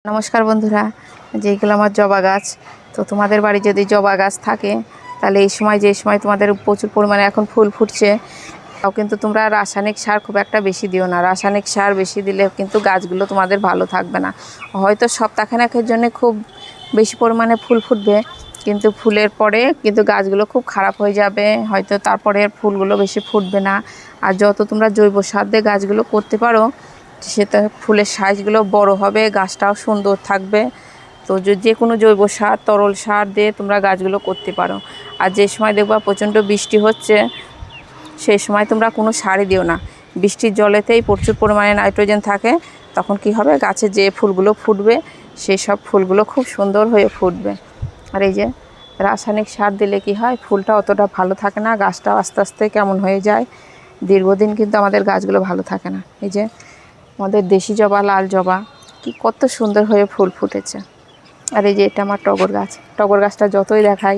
নমস্কার বন্ধুরা, যেগুলো আমার জবা গাছ। তো তোমাদের বাড়ি যদি জবা গাছ থাকে তাহলে এই সময় যে সময় তোমাদের প্রচুর পরিমাণে এখন ফুল ফুটছে, তাও কিন্তু তোমরা রাসায়নিক সার খুব একটা বেশি দিও না। রাসায়নিক সার বেশি দিলে কিন্তু গাছগুলো তোমাদের ভালো থাকবে না। হয়তো সপ্তাহখানেকের জন্য খুব বেশি পরিমাণে ফুল ফুটবে, কিন্তু ফুলের পরে কিন্তু গাছগুলো খুব খারাপ হয়ে যাবে, হয়তো তারপরে ফুলগুলো বেশি ফুটবে না। আর যত তোমরা জৈব সার দিয়ে গাছগুলো করতে পারো, সেটা ফুলের সাইজগুলো বড় হবে, গাছটাও সুন্দর থাকবে। তো যে কোনো জৈব সার, তরল সার দিয়ে তোমরা গাছগুলো করতে পারো। আর যে সময় দেখবা প্রচণ্ড বৃষ্টি হচ্ছে, সেই সময় তোমরা কোনো সারই দিও না। বৃষ্টির জলেতেই প্রচুর পরিমাণে নাইট্রোজেন থাকে, তখন কি হবে, গাছে যে ফুলগুলো ফুটবে সেই সব ফুলগুলো খুব সুন্দর হয়ে ফুটবে। আর এই যে রাসায়নিক সার দিলে কি হয়, ফুলটা অতটা ভালো থাকে না, গাছটাও আস্তে আস্তে কেমন হয়ে যায়, দীর্ঘদিন কিন্তু আমাদের গাছগুলো ভালো থাকে না। এই যে আমাদের দেশি জবা, লাল জবা কি কত সুন্দর হয়ে ফুল ফুটেছে। আর এই যে এটা আমার টগর গাছ। টগর গাছটা যতই দেখাই